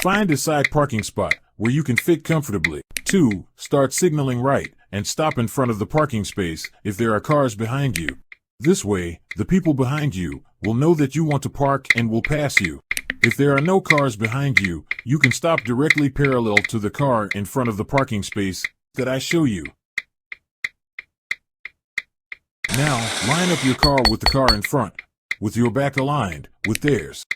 Find a side parking spot where you can fit comfortably. 2. Start signaling right and stop in front of the parking space if there are cars behind you. This way, the people behind you will know that you want to park and will pass you. If there are no cars behind you, you can stop directly parallel to the car in front of the parking space that I show you. Now, line up your car with the car in front, with your back aligned with theirs.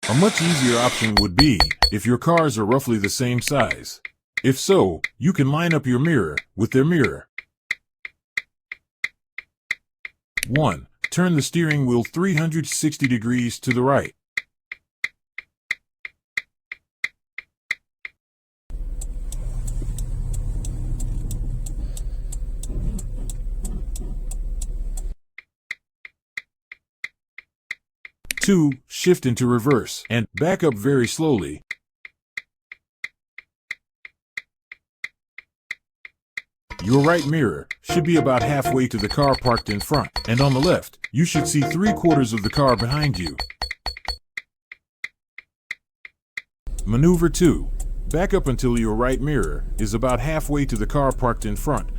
A much easier option would be if your cars are roughly the same size. If so, you can line up your mirror with their mirror. 1. Turn the steering wheel 360 degrees to the right. Two, shift into reverse and back up very slowly. Your right mirror should be about halfway to the car parked in front, and on the left, you should see 3/4 of the car behind you. Maneuver 2. Back up until your right mirror is about halfway to the car parked in front.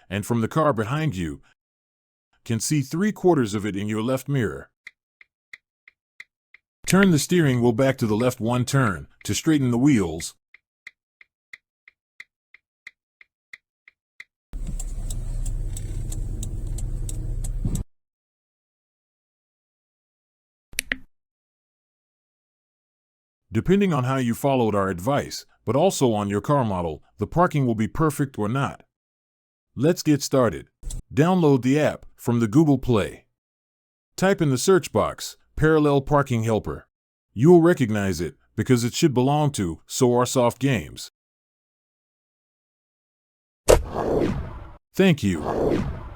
And from the car behind you, can see 3/4 of it in your left mirror. Turn the steering wheel back to the left 1 turn to straighten the wheels. Depending on how you followed our advice, but also on your car model, the parking will be perfect or not. Let's get started. Download the app from the Google Play. Type in the search box, Parallel Parking Helper. You'll recognize it because it should belong to sorsoft games. Thank you.